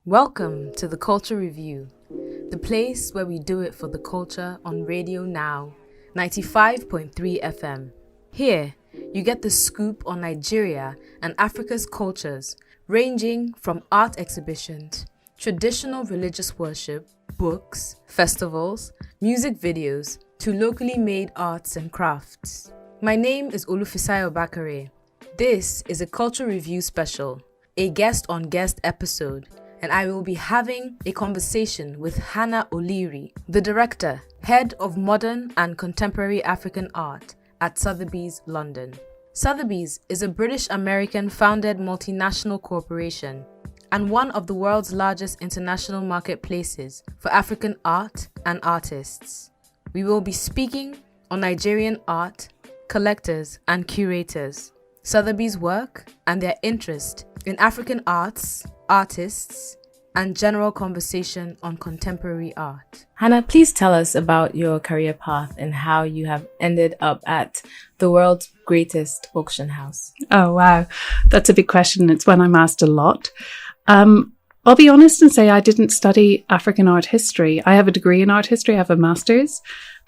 Welcome to the Culture Review, the place where we do it for the culture on Radio Now, 95.3 FM. Here, you get the scoop on Nigeria and Africa's cultures, ranging from art exhibitions, traditional religious worship, books, festivals, music videos, to locally made arts and crafts. My name is Olufisayo Bakare. This is a Culture Review special, a guest-on-guest episode, and I will be having a conversation with Hannah O'Leary, the director, head of modern and contemporary African art at Sothebys, London. Sothebys is a British-American founded multinational corporation and one of the world's largest international marketplaces for African art and artists. We will be speaking on Nigerian art, collectors and curators, Sothebys' work and their interest in African arts, artists, and general conversation on contemporary art. Hannah, please tell us about your career path and how you have ended up at the world's greatest auction house. Oh, wow. That's a big question. It's one I'm asked a lot. I'll be honest and say I didn't study African art history. I have a degree in art history. I have a master's.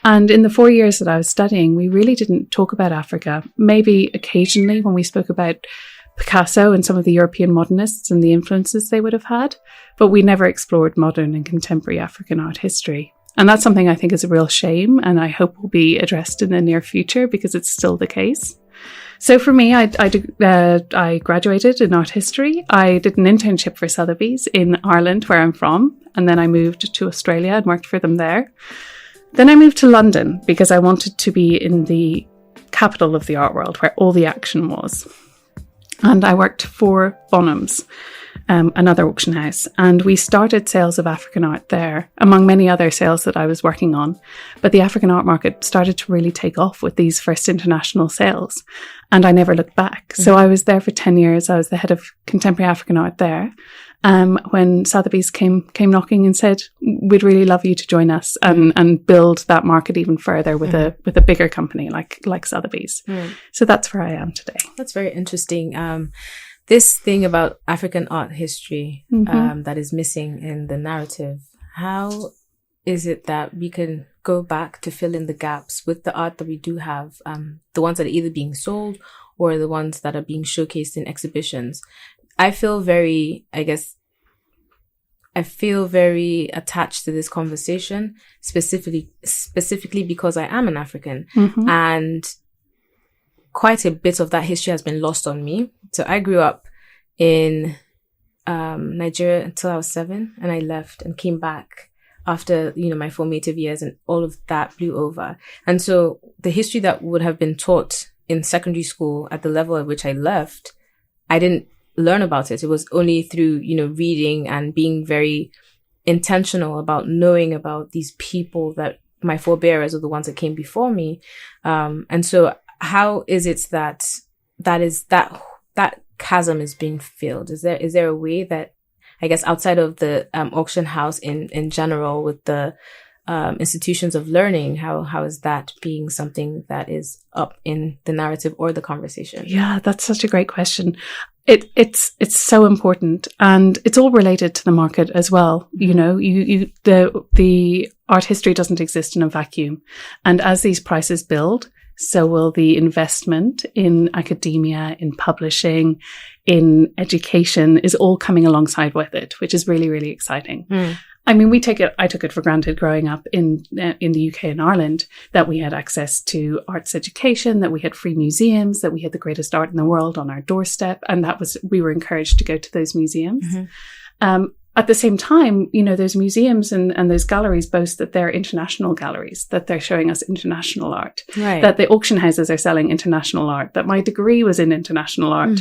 And in the 4 years that I was studying, we really didn't talk about Africa. Maybe occasionally when we spoke about Picasso and some of the European modernists and the influences they would have had, but we never explored modern and contemporary African art history. And that's something I think is a real shame, and I hope will be addressed in the near future because it's still the case. So for me, I graduated in art history. I did an internship for Sothebys in Ireland, where I'm from, and then I moved to Australia and worked for them there. Then I moved to London because I wanted to be in the capital of the art world, where all the action was. And I worked for Bonhams, another auction house, and we started sales of African art there, among many other sales that I was working on. But the African art market started to really take off with these first international sales, and I never looked back. Mm-hmm. So I was there for 10 years. I was the head of contemporary African art there. When Sotheby's came knocking and said, we'd really love you to join us and build that market even further with a bigger company like Sotheby's. So that's where I am today. That's very interesting. This thing about African art history that is missing in the narrative, how is it that we can go back to fill in the gaps with the art that we do have, the ones that are either being sold or the ones that are being showcased in exhibitions? I feel very attached to this conversation, specifically because I am an African, and quite a bit of that history has been lost on me. So I grew up in Nigeria until I was 7, and I left and came back after, my formative years, and all of that blew over. And so the history that would have been taught in secondary school at the level at which I left, I didn't learn about it. It was only through, reading and being very intentional about knowing about these people that my forebearers are the ones that came before me. And so how is it that chasm is being filled? Is there a way that, I guess, outside of the auction house in general with the institutions of learning, how is that being something that is up in the narrative or the conversation? Yeah, that's such a great question. It's so important, and it's all related to the market as well. The art history doesn't exist in a vacuum, and as these prices build, so will the investment in academia, in publishing, in education is all coming alongside with it, which is really, really exciting. I mean, I took it for granted growing up in the UK and Ireland that we had access to arts education, that we had free museums, that we had the greatest art in the world on our doorstep. And we were encouraged to go to those museums. At the same time, those museums and those galleries boast that they're international galleries, that they're showing us international art, right, that the auction houses are selling international art, that my degree was in international art.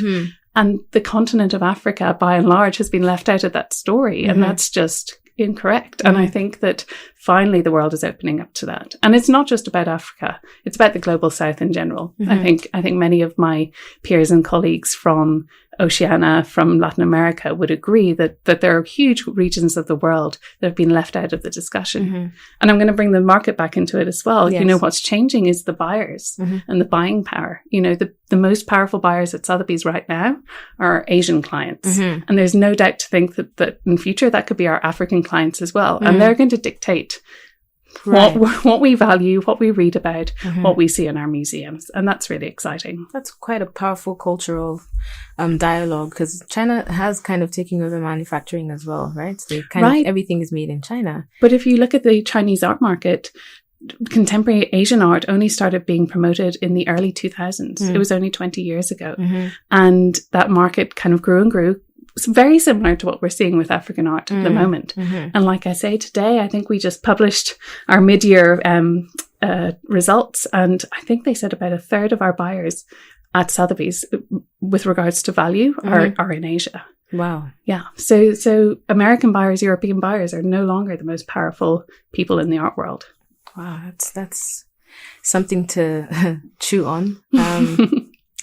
And the continent of Africa, by and large, has been left out of that story. And that's just incorrect. And I think that finally the world is opening up to that. And it's not just about Africa. It's about the global south in general. I think many of my peers and colleagues from Oceania, from Latin America would agree that there are huge regions of the world that have been left out of the discussion. And I'm going to bring the market back into it as well. Yes. You know, what's changing is the buyers and the buying power. You know, the most powerful buyers at Sotheby's right now are Asian clients. And there's no doubt to think that in future that could be our African clients as well. And they're going to dictate what we value, what we read about, what we see in our museums. And that's really exciting. That's quite a powerful cultural dialogue, because China has kind of taken over manufacturing as well, right? So everything is made in China. But if you look at the Chinese art market, contemporary Asian art only started being promoted in the early 2000s. It was only 20 years ago. And that market kind of grew and grew. It's very similar to what we're seeing with African art at the moment. And like I say, today, I think we just published our mid-year results. And I think they said about a third of our buyers at Sotheby's with regards to value are in Asia. Wow. Yeah. So American buyers, European buyers are no longer the most powerful people in the art world. Wow. That's something to chew on.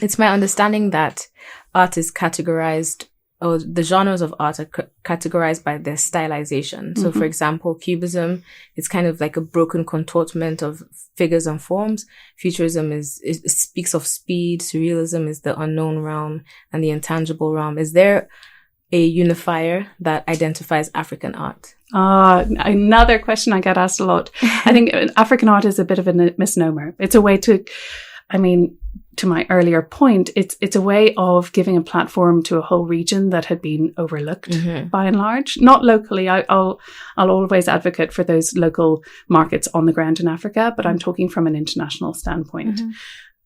It's my understanding that art is categorized, or the genres of art are categorized by their stylization. So, for example, Cubism is kind of like a broken contortment of figures and forms. Futurism it speaks of speed. Surrealism is the unknown realm and the intangible realm. Is there a unifier that identifies African art? Another question I get asked a lot. I think African art is a bit of a misnomer. It's a way to my earlier point, it's a way of giving a platform to a whole region that had been overlooked by and large. Not locally. I'll always advocate for those local markets on the ground in Africa, but I'm talking from an international standpoint.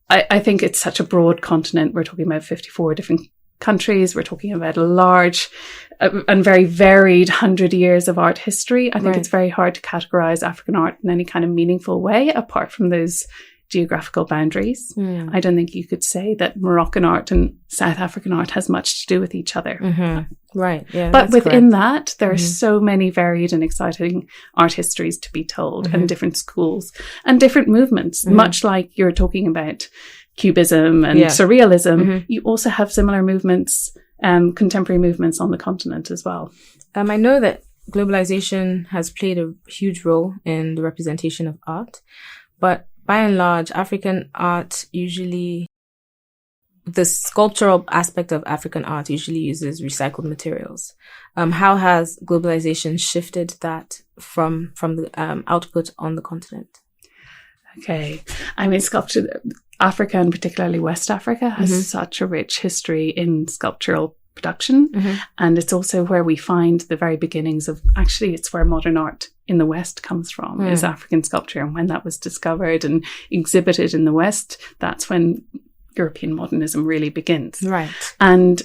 I think it's such a broad continent. We're talking about 54 different countries. We're talking about a large and very varied 100 years of art history. I think it's very hard to categorize African art in any kind of meaningful way apart from those geographical boundaries. I don't think you could say that Moroccan art and South African art has much to do with each other. Right. Yeah. But within that, there are so many varied and exciting art histories to be told, and different schools and different movements. Much like you're talking about Cubism and Surrealism, you also have similar movements, contemporary movements on the continent as well. I know that globalization has played a huge role in the representation of art, but by and large, African art the sculptural aspect of African art usually uses recycled materials. How has globalization shifted that from the output on the continent? Okay. I mean, sculpture, Africa and particularly West Africa has such a rich history in sculptural production. And it's also where we find the very beginnings of, actually, it's where modern art in the West comes from, is African sculpture. And when that was discovered and exhibited in the West, that's when European modernism really begins. Right. And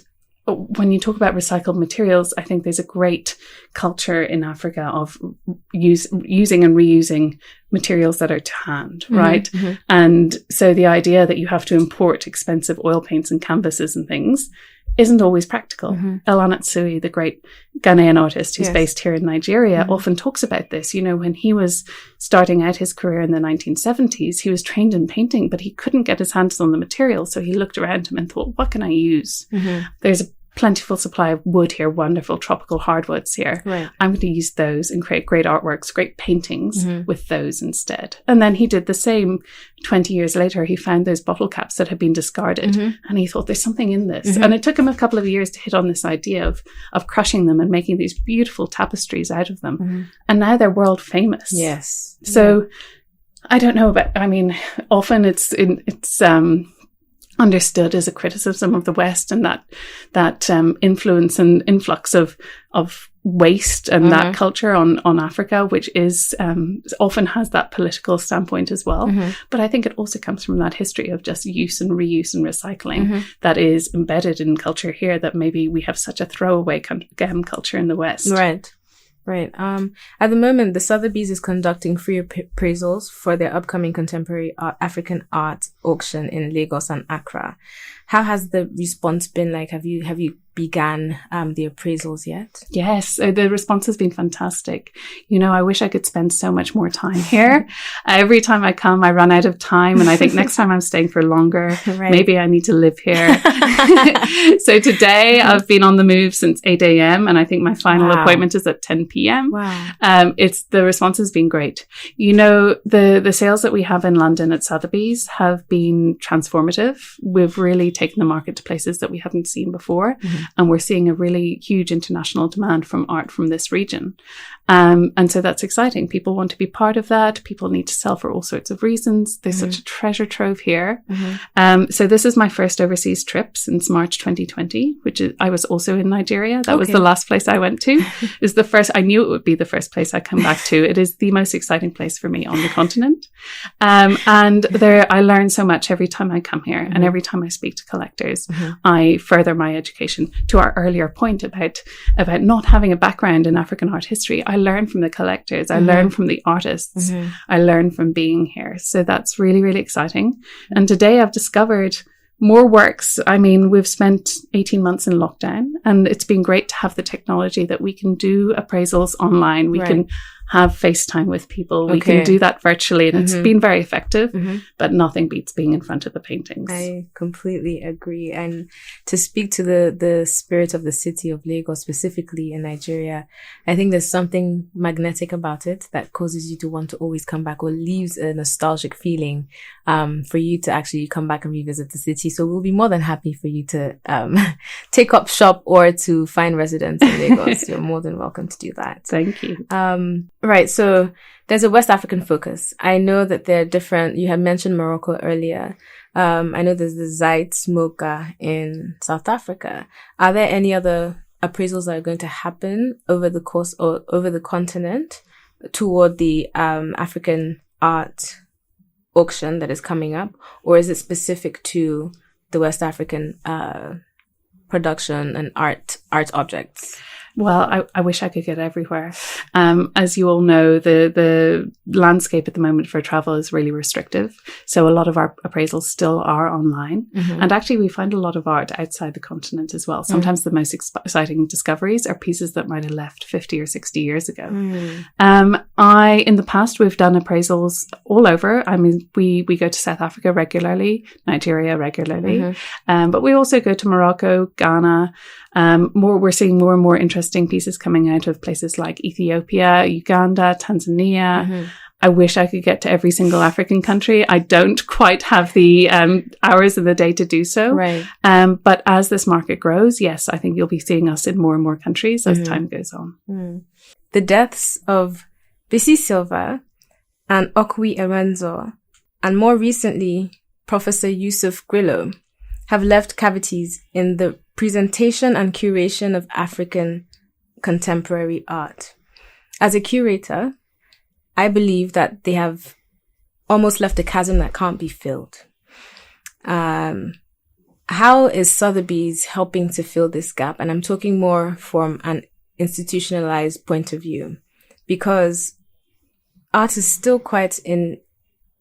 when you talk about recycled materials, I think there's a great culture in Africa of using and reusing materials that are to hand, right? And so the idea that you have to import expensive oil paints and canvases and things isn't always practical. Elan Sui, the great Ghanaian artist who's based here in Nigeria, often talks about this. You know, when he was starting out his career in the 1970s, he was trained in painting, but he couldn't get his hands on the material. So he looked around him and thought, what can I use? There's a plentiful supply of wood here, wonderful tropical hardwoods here. I'm going to use those and create great artworks, great paintings with those instead. And then he did the same 20 years later. He found those bottle caps that had been discarded and he thought there's something in this. And it took him a couple of years to hit on this idea of crushing them and making these beautiful tapestries out of them. And now they're world famous. Yes. So I don't know about, I mean, often it's understood as a criticism of the West and that influence and influx of waste and that culture on Africa, which is often has that political standpoint as well. But I think it also comes from that history of just use and reuse and recycling that is embedded in culture here, that maybe we have such a throwaway culture in the West. Right. At the moment, the Sothebys is conducting free appraisals for their upcoming contemporary African art auction in Lagos and Accra. How has the response been like? Have you began the appraisals yet? Yes, the response has been fantastic. You know, I wish I could spend so much more time here. Every time I come, I run out of time, and I think next time I'm staying for longer. Right. Maybe I need to live here. So today I've been on the move since 8 a.m. and I think my final appointment is at 10 p.m. Wow. The response has been great. You know, the sales that we have in London at Sothebys have been transformative. We've really taken the market to places that we hadn't seen before. And we're seeing a really huge international demand from art from this region. And so that's exciting. People want to be part of that. People need to sell for all sorts of reasons. There's such a treasure trove here. So this is my first overseas trip since March 2020, I was also in Nigeria. That was the last place I went to. It was the first, I knew it would be the first place I come back to. It is the most exciting place for me on the continent. And there, I learn so much every time I come here and every time I speak to collectors. I further my education. To our earlier point about not having a background in African art history, I learn from the collectors. I learn from the artists. I learn from being here. So that's really, really exciting. And today I've discovered more works. I mean, we've spent 18 months in lockdown, and it's been great to have the technology that we can do appraisals online. We can have FaceTime with people. We can do that virtually, and it's been very effective, but nothing beats being in front of the paintings. I completely agree. And to speak to the spirit of the city of Lagos, specifically in Nigeria, I think there's something magnetic about it that causes you to want to always come back, or leaves a nostalgic feeling for you to actually come back and revisit the city. So we'll be more than happy for you to take up shop or to find residence in Lagos. You're more than welcome to do that. Thank you. Right. So there's a West African focus. I know that there are different, you had mentioned Morocco earlier. I know there's the Zeit Mocha in South Africa. Are there any other appraisals that are going to happen over the course or over the continent toward the African art auction that is coming up? Or is it specific to the West African production and art objects? Well, I wish I could get everywhere. As you all know, the landscape at the moment for travel is really restrictive. So a lot of our appraisals still are online. And actually, we find a lot of art outside the continent as well. Sometimes the most exciting discoveries are pieces that might have left 50 or 60 years ago. In the past, we've done appraisals all over. I mean, we go to South Africa regularly, Nigeria regularly. But we also go to Morocco, Ghana. We're seeing more and more interesting pieces coming out of places like Ethiopia, Uganda, Tanzania. I wish I could get to every single African country. I don't quite have the hours in the day to do so. Right. But as this market grows, yes, I think you'll be seeing us in more and more countries as time goes on. The deaths of Bisi Silva and Okwi Erenzo, and more recently, Professor Yusuf Grillo, have left cavities in the presentation and curation of African contemporary art. As a curator, I believe that they have almost left a chasm that can't be filled. How is Sothebys helping to fill this gap? And I'm talking more from an institutionalized point of view, because art is still quite in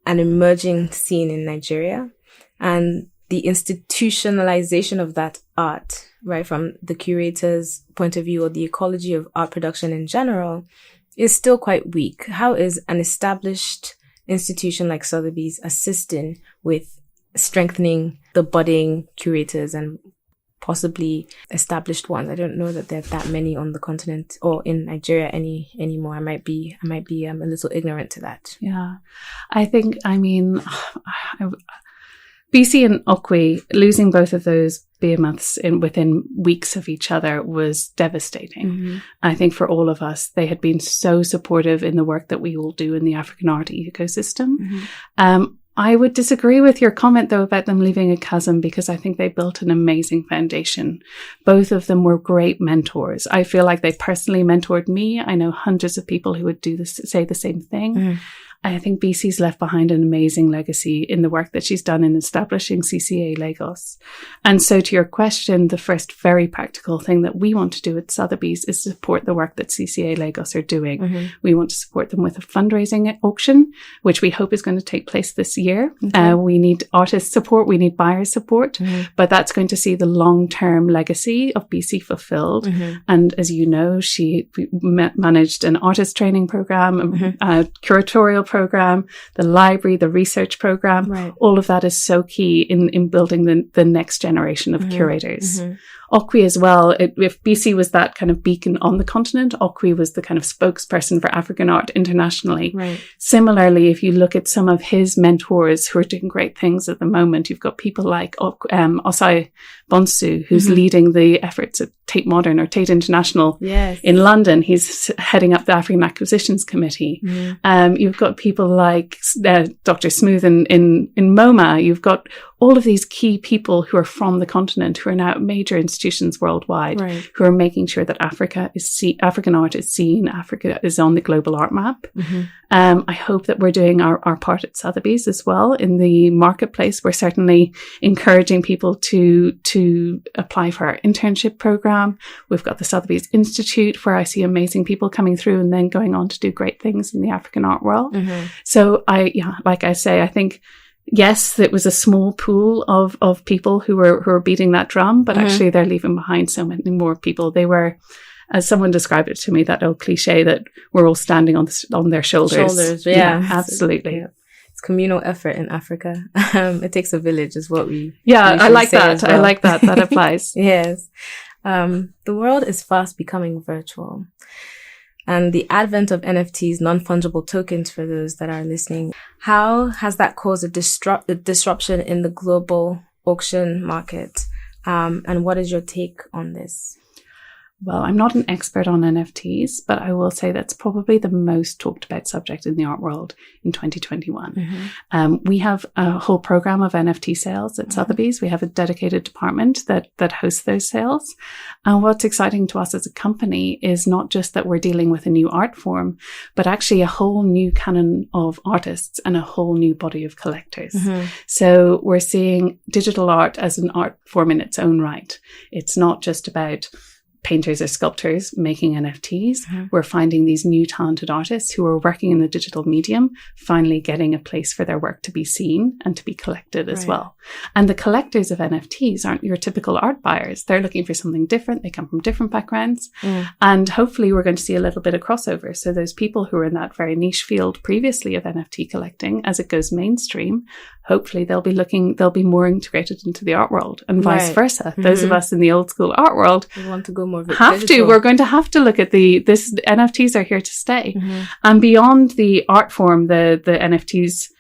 an emerging scene in Nigeria, and the institutionalization of that art, right, from the curator's point of view or the ecology of art production in general, is still quite weak. How is an established institution like Sothebys assisting with strengthening the budding curators and possibly established ones? I don't know that there are that many on the continent or in Nigeria anymore. I might be a little ignorant to that. Yeah, I think, BC and Okwi, losing both of those behemoths within weeks of each other was devastating. I think for all of us, they had been so supportive in the work that we all do in the African art ecosystem. I would disagree with your comment, though, about them leaving a chasm, because I think they built an amazing foundation. Both of them were great mentors. I feel like they personally mentored me. I know hundreds of people who would say the same thing. I think BC's left behind an amazing legacy in the work that she's done in establishing CCA Lagos. And so to your question, the first very practical thing that we want to do at Sothebys is support the work that CCA Lagos are doing. Mm-hmm. We want to support them with a fundraising auction, which we hope is going to take place this year. Okay. We need artist support, we need buyer support, but that's going to see the long-term legacy of BC fulfilled. And as you know, she managed an artist training program, a curatorial program, the library, the research program. Right. All of that is so key in building the next generation of curators. OCWI as well, if BC was that kind of beacon on the continent, OCWI was the kind of spokesperson for African art internationally. Right. Similarly, if you look at some of his mentors who are doing great things at the moment, you've got people like Osai Bonsu, who's leading the efforts at Tate Modern or Tate International in London. He's heading up the African Acquisitions Committee. You've got people like Dr. Smooth in MoMA. You've got all of these key people who are from the continent, who are now at major institutions worldwide, who are making sure that African art is seen, Africa is on the global art map. I hope that we're doing our part at Sotheby's as well in the marketplace. We're certainly encouraging people to apply for our internship program. We've got the Sotheby's Institute, where I see amazing people coming through and then going on to do great things in the African art world. So like I say, I think, yes, it was a small pool of people who were beating that drum, but actually they're leaving behind so many more people. They were, as someone described it to me, that old cliche that we're all standing on their shoulders. Yeah, absolutely. Yeah. It's communal effort in Africa. It takes a village, is what we. Yeah, I like that. Well. I like that. That applies. Yes. The world is fast becoming virtual. And the advent of NFTs, non-fungible tokens for those that are listening, how has that caused a disruption in the global auction market? And what is your take on this? Well, I'm not an expert on NFTs, but I will say that's probably the most talked about subject in the art world in 2021. We have a whole program of NFT sales at Sotheby's. We have a dedicated department that hosts those sales. And what's exciting to us as a company is not just that we're dealing with a new art form, but actually a whole new canon of artists and a whole new body of collectors. So we're seeing digital art as an art form in its own right. It's not just about painters or sculptors making NFTs. We're finding these new talented artists who are working in the digital medium, finally getting a place for their work to be seen and to be collected as well. And the collectors of NFTs aren't your typical art buyers. They're looking for something different. They come from different backgrounds. And hopefully we're going to see a little bit of crossover. So those people who are in that very niche field previously of NFT collecting, as it goes mainstream, hopefully they'll be more integrated into the art world and vice versa. Those of us in the old school art world we want to go more digital. We're going to have to look at this NFTs are here to stay. And beyond the art form, the NFTs,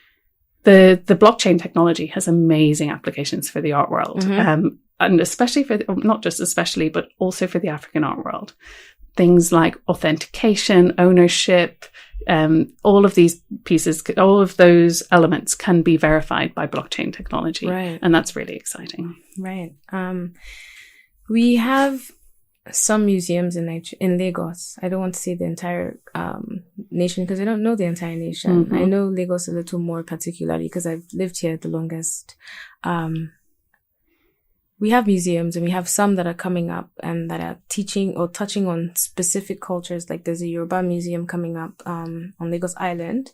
the blockchain technology has amazing applications for the art world. And especially not just especially, but also for the African art world. Things like authentication, ownership, all of these pieces, all of those elements can be verified by blockchain technology. And that's really exciting. We have some museums in Lagos. I don't want to say the entire nation because I don't know the entire nation. I know Lagos a little more particularly because I've lived here the longest. We have museums and we have some that are coming up and that are teaching or touching on specific cultures. Like there's a Yoruba museum coming up on Lagos Island.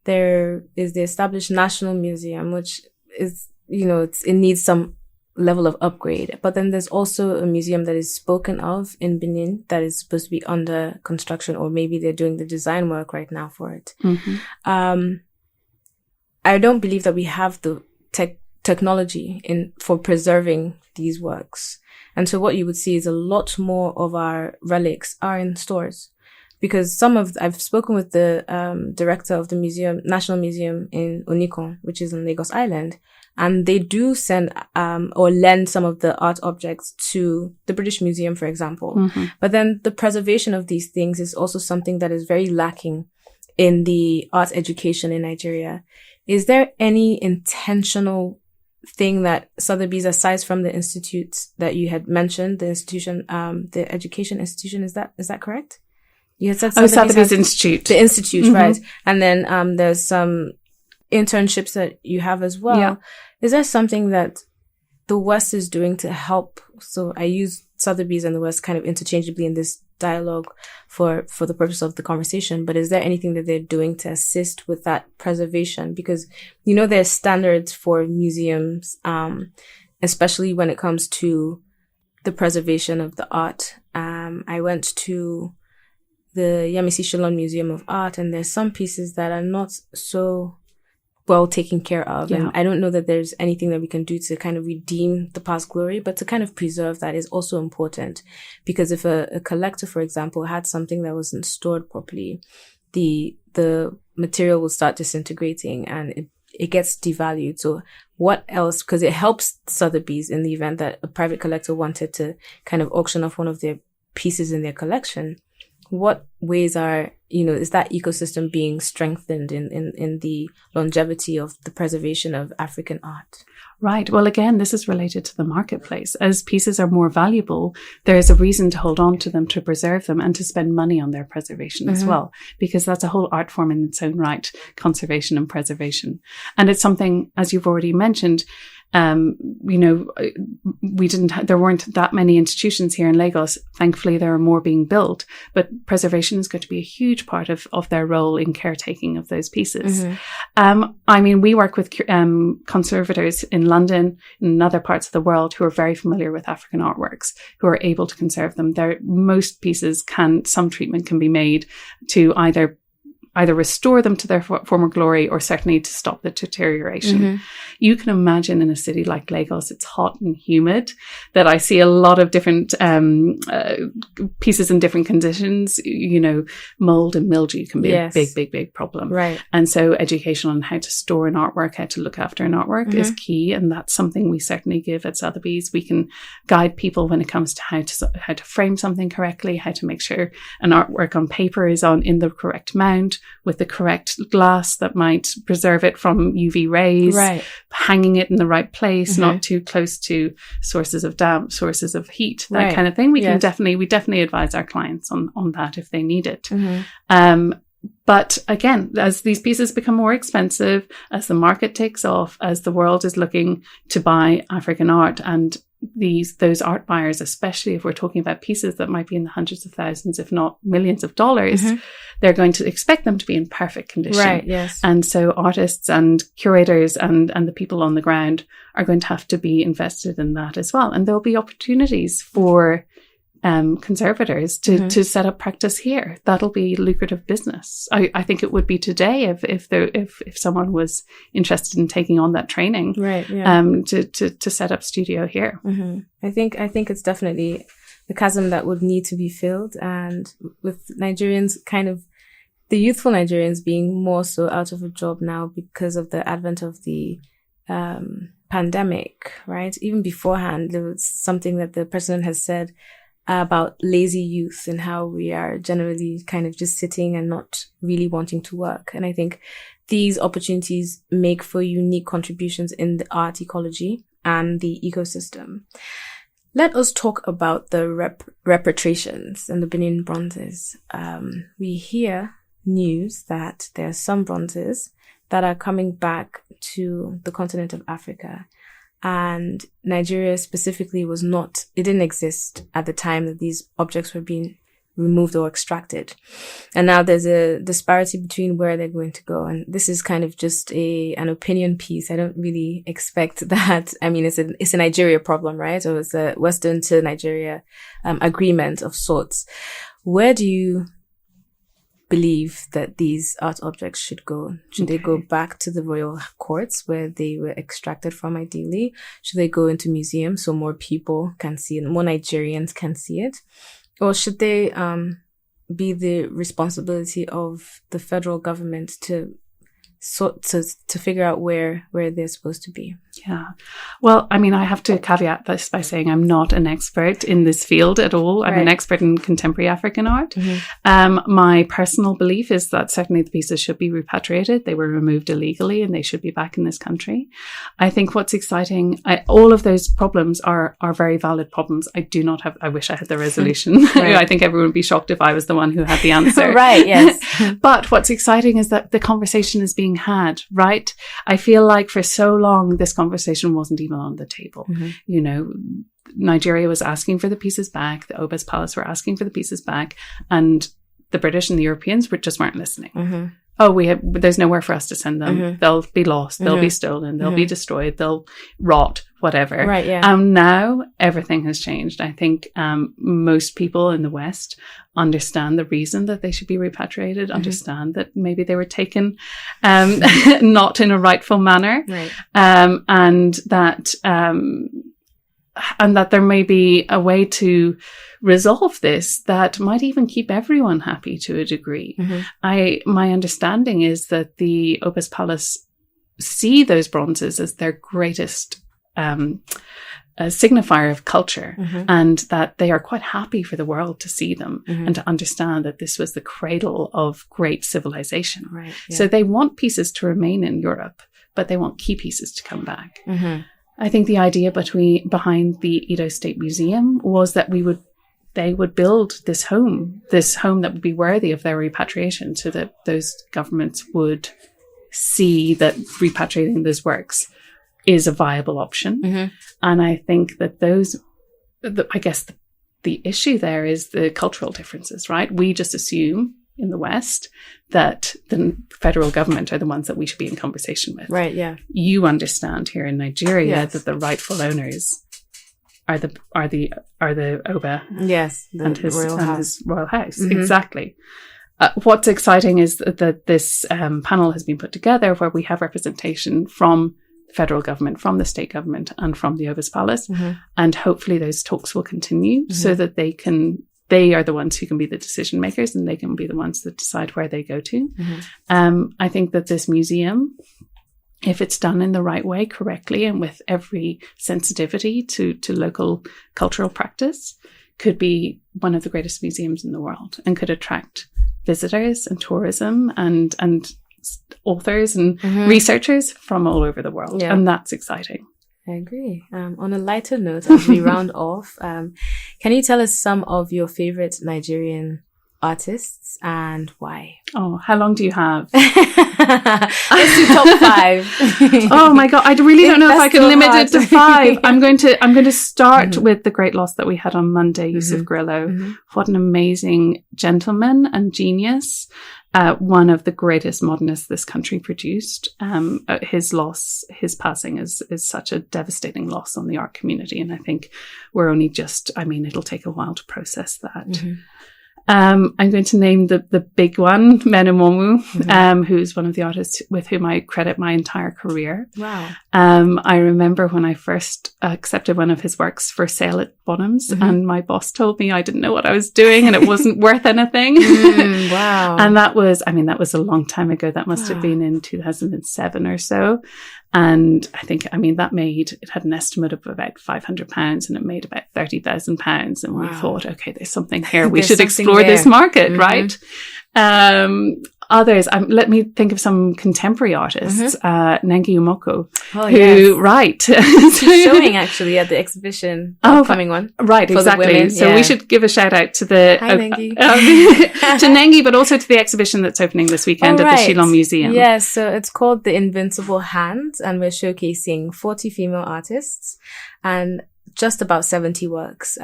There is the established National Museum, which is, it needs some level of upgrade. But then there's also a museum that is spoken of in Benin that is supposed to be under construction, or maybe they're doing the design work right now for it. I don't believe that we have the technology for preserving these works. And so what you would see is a lot more of our relics are in stores. Because I've spoken with the director of the National Museum in Onikon, which is on Lagos Island, and they do send or lend some of the art objects to the British Museum, for example. But then the preservation of these things is also something that is very lacking in the art education in Nigeria. Is there any intentional thing that Sotheby's, aside from the institute that you had mentioned, the institution, the education institution, is that correct? You had said Sothebys Institute. The Institute, right. And then there's some internships that you have as well. Yeah. Is there something that the West is doing to help? So I use Sothebys and the West kind of interchangeably in this dialogue for the purpose of the conversation, but is there anything that they're doing to assist with that preservation? Because, there's standards for museums, especially when it comes to the preservation of the art. I went to the Yemisi Shillong Museum of Art, and there's some pieces that are not so well taken care of. Yeah. And I don't know that there's anything that we can do to kind of redeem the past glory, but to kind of preserve that is also important. Because if a collector, for example, had something that wasn't stored properly, the material will start disintegrating and it gets devalued. So what else? Because it helps Sotheby's in the event that a private collector wanted to kind of auction off one of their pieces in their collection. What ways are, is that ecosystem being strengthened in the longevity of the preservation of African art? Right. Well, again, this is related to the marketplace. As pieces are more valuable, there is a reason to hold on to them, to preserve them, and to spend money on their preservation as well, because that's a whole art form in its own right, conservation and preservation. And it's something, as you've already mentioned, there weren't that many institutions here in Lagos. Thankfully, there are more being built, but preservation is going to be a huge part of their role in caretaking of those pieces. We work with conservators in London and in other parts of the world who are very familiar with African artworks, who are able to conserve them. Most pieces some treatment can be made to either restore them to their former glory or certainly to stop the deterioration. You can imagine in a city like Lagos, it's hot and humid, that I see a lot of different pieces in different conditions. Mold and mildew can be a big problem. Right. And so education on how to store an artwork, how to look after an artwork is key. And that's something we certainly give at Sotheby's. We can guide people when it comes to how to frame something correctly, how to make sure an artwork on paper is in the correct mount, with the correct glass that might preserve it from UV rays, hanging it in the right place, not too close to sources of damp, sources of heat, that kind of thing. We definitely advise our clients on that if they need it. But again, as these pieces become more expensive, as the market takes off, as the world is looking to buy African art, and those art buyers, especially if we're talking about pieces that might be in the hundreds of thousands, if not millions of dollars, they're going to expect them to be in perfect condition. Right, yes. And so artists and curators and the people on the ground are going to have to be invested in that as well. And there'll be opportunities for conservators to set up practice here. That'll be lucrative business. I think it would be today if someone was interested in taking on that training, to set up studio here. I think it's definitely the chasm that would need to be filled, and with Nigerians the youthful Nigerians being more so out of a job now because of the advent of the pandemic, right? Even beforehand, there was something that the president has said about lazy youth and how we are generally kind of just sitting and not really wanting to work. And I think these opportunities make for unique contributions in the art ecology and the ecosystem. Let us talk about the repatriations and the Benin Bronzes. We hear news that there are some bronzes that are coming back to the continent of Africa. And Nigeria specifically it didn't exist at the time that these objects were being removed or extracted. And now there's a disparity between where they're going to go. And this is kind of just an opinion piece. I don't really expect that. I mean, it's a Nigeria problem, right? Or it's a Western to Nigeria agreement of sorts. Where do you believe that these art objects should go? Should they go back to the royal courts where they were extracted from ideally? Should they go into museums so more people can see it, more Nigerians can see it? Or should they be the responsibility of the federal government to figure out where they're supposed to be? Yeah. Well, I mean, I have to caveat this by saying I'm not an expert in this field at all. I'm an expert in contemporary African art. My personal belief is that certainly the pieces should be repatriated. They were removed illegally and they should be back in this country. I think what's exciting, all of those problems are very valid problems. I wish I had the resolution. I think everyone would be shocked if I was the one who had the answer. Right, yes. But what's exciting is that the conversation is being had, right? I feel like for so long, this conversation wasn't even on the table. You know, Nigeria was asking for the pieces back. The Obas Palace were asking for the pieces back, and the British and the Europeans weren't listening. There's nowhere for us to send them. They'll be lost. They'll be stolen. They'll be destroyed. They'll rot, whatever. Right, yeah. And now everything has changed. I think most people in the West understand the reason that they should be repatriated, understand that maybe they were taken not in a rightful manner, and that there may be a way to resolve this that might even keep everyone happy to a degree. My understanding is that the Obas Palace see those bronzes as their greatest a signifier of culture, and that they are quite happy for the world to see them and to understand that this was the cradle of great civilization. So they want pieces to remain in Europe, but they want key pieces to come back. I think the idea behind the Edo State Museum was that they would build this home that would be worthy of their repatriation, so that those governments would see that repatriating those works is a viable option. And I think that the issue there is the cultural differences, right? We just assume in the West that the federal government are the ones that we should be in conversation with. Right, yeah. You understand here in Nigeria that the rightful owners are the Oba. Yes, and his royal house. Exactly. What's exciting is that this panel has been put together where we have representation from the federal government, from the state government, and from the Obas Palace. And hopefully those talks will continue so that they are the ones who can be the decision makers, and they can be the ones that decide where they go to. I think that this museum, if it's done in the right way, correctly, and with every sensitivity to local cultural practice, could be one of the greatest museums in the world and could attract visitors and tourism and authors and researchers from all over the world. Yeah. And that's exciting. I agree. On a lighter note, as we round off, can you tell us some of your favorite Nigerian artists and why? Oh, how long do you have? Let's do top 5. Oh my God. I really don't know if I can limit it to 5. I'm going to start with the great loss that we had on Monday, Yusuf Grillo. What an amazing gentleman and genius. One of the greatest modernists this country produced. His passing is such a devastating loss on the art community. And I think we're only it'll take a while to process that. I'm going to name the big one, Menemomu, who's one of the artists with whom I credit my entire career. Wow. I remember when I first accepted one of his works for sale at Bonhams, and my boss told me I didn't know what I was doing and it wasn't worth anything. Wow. And that was a long time ago. That must have been in 2007 or so. And I think, it had an estimate of about £500 and it made about £30,000. And we thought, okay, there's something here. We should explore this market, right? Others, let me think of some contemporary artists, Nengi Umoko, She's showing actually at the exhibition, upcoming one. Right, exactly. So we should give a shout out to Nengi. to Nengi, but also to the exhibition that's opening this weekend at the Shillong Museum. Yes, so it's called the Invincible Hands, and we're showcasing 40 female artists and just about 70 works,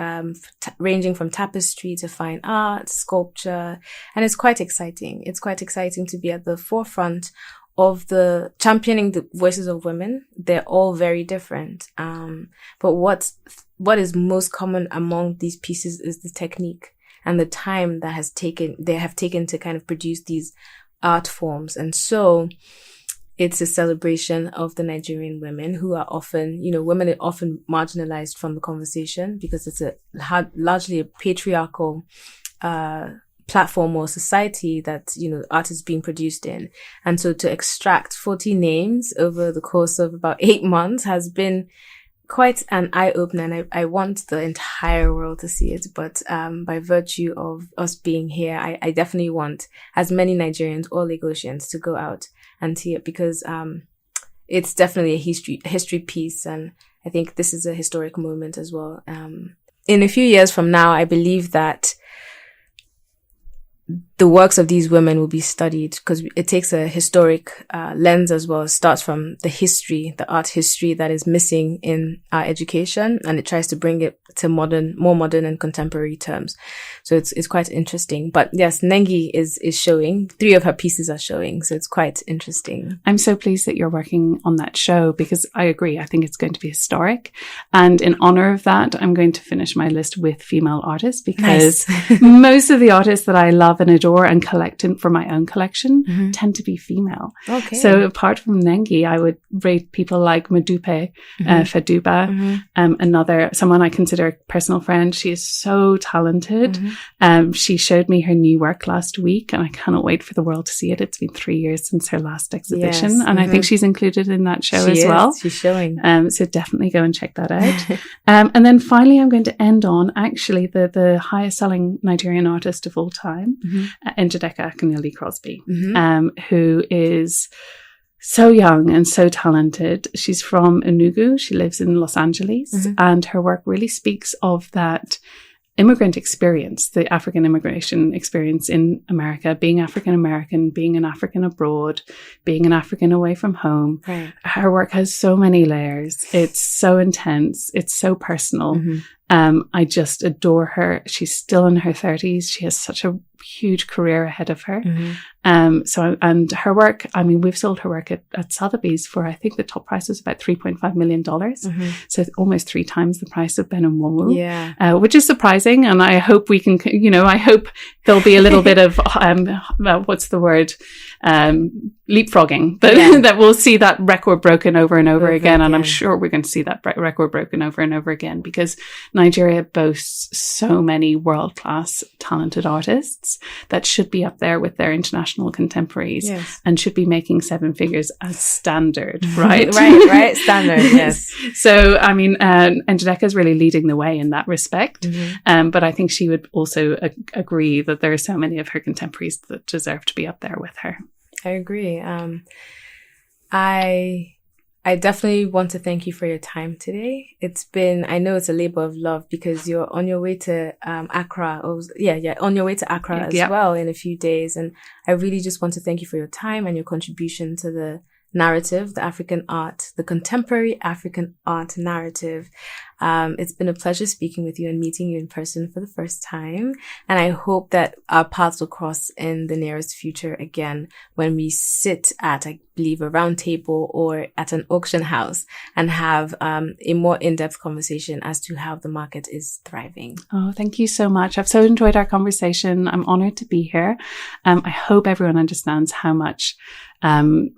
ranging from tapestry to fine art, sculpture, and it's quite exciting. It's quite exciting to be at the forefront of the championing the voices of women. They're all very different. But what is most common among these pieces is the technique and the time that they have taken to kind of produce these art forms. And so it's a celebration of the Nigerian women who are often, women are often marginalized from the conversation because it's largely a patriarchal platform or society that, art is being produced in. And so to extract 40 names over the course of about 8 months has been quite an eye-opener, and I want the entire world to see it. But by virtue of us being here, I definitely want as many Nigerians or Lagosians to go out and see it, because it's definitely a history piece, and I think this is a historic moment as well. In a few years from now, I believe that the works of these women will be studied, because it takes a historic lens as well. It starts from the art history that is missing in our education, and it tries to bring it to more modern and contemporary terms. So it's quite interesting. But yes, Nengi is showing. 3 of her pieces are showing, so it's quite interesting. I'm so pleased that you're working on that show, because I agree. I think it's going to be historic. And in honor of that, I'm going to finish my list with female artists, because most of the artists that I love and adore and collect for my own collection tend to be female. Okay. So apart from Nengi, I would rate people like Modupe Faduba, someone I consider a personal friend. She is so talented. She showed me her new work last week, and I cannot wait for the world to see it. It's been 3 years since her last exhibition, and I think she's included in that show as well. She's showing. So definitely go and check that out. And then finally, I'm going to end on actually the highest selling Nigerian artist of all time, Njideka Akunyili Crosby, who is so young and so talented. She's from Enugu. She lives in Los Angeles, and her work really speaks of that immigrant experience, the African immigration experience in America, being African American, being an African abroad, being an African away from home. Right. Her work has so many layers. It's so intense. It's so personal. I just adore her. She's still in her 30s. She has such a huge career ahead of her. And her work, I mean, we've sold her work at Sothebys for, I think the top price was about $3.5 million. So almost 3 times the price of Benin Bronzes, which is surprising. And I hope we can, I hope there'll be a little bit of, leapfrogging, that we'll see that record broken over and over again. And I'm sure we're going to see that record broken over and over again, because Nigeria boasts so many world-class talented artists that should be up there with their international contemporaries, and should be making 7 figures as standard, right? right. Standard, yes. So, I mean, Njideka is really leading the way in that respect. But I think she would also agree that there are so many of her contemporaries that deserve to be up there with her. I agree. I definitely want to thank you for your time today. I know it's a labor of love, because you're on your way to Accra. On your way to Accra as well in a few days. And I really just want to thank you for your time and your contribution to the narrative, the contemporary African art narrative. It's been a pleasure speaking with you and meeting you in person for the first time. And I hope that our paths will cross in the nearest future again, when we sit at, I believe, a round table or at an auction house and have a more in-depth conversation as to how the market is thriving. Oh, thank you so much. I've so enjoyed our conversation. I'm honored to be here. I hope everyone understands how much an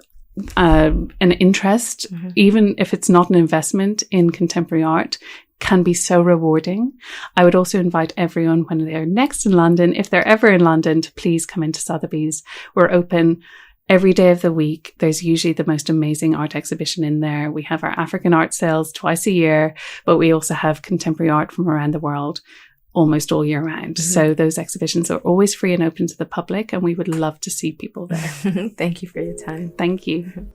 interest, even if it's not an investment in contemporary art, can be so rewarding. I would also invite everyone, when they're next in London, if they're ever in London, to please come into Sothebys. We're open every day of the week. There's usually the most amazing art exhibition in there. We have our African art sales twice a year, but we also have contemporary art from around the world almost all year round. So those exhibitions are always free and open to the public, and we would love to see people there. Thank you for your time. Thank you.